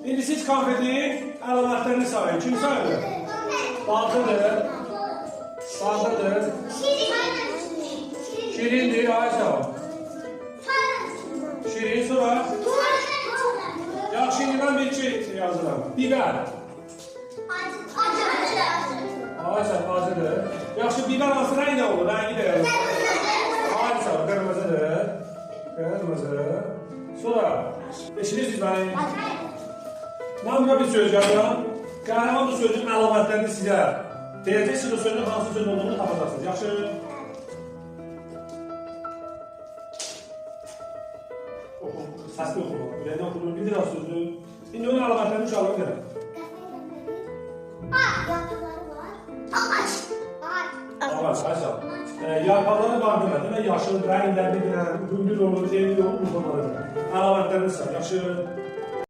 İndi siz konfetin əlamətlərini sayın. Kim sayılır? Baltıdır. Baltıdır. Şirindir. Ayşə. Şirin sonra. Yaxşı, indi mən bir şey yazıram. Biber. Ayşə, acıdır. Yaxşı, biber hansı rəngdə olur? Rəngi də yazılır. Ayşə, qırmızıdır. Qırmızı. Sonra, eşinirsiniz bəni? Mən buna bir söz yazıram. Qəhrəman bu sözün əlamətlərini sizə deyəcəksiniz, o sözün hansı söz olduğunu tapacaqsınız. Yaxşı? Səsli oxumaq. Ürəkdən oxuduğunu bildir az sözü. İndi onun əlamətlərini uşaqlara deyirəm. Ağac, ayşə. Yarpaqları var demək. Demək, yaşıl, rənglərli bilən, gündüz olur, zeyli olur, bu konuları. Əlamətlərini sayın. Yaxşı?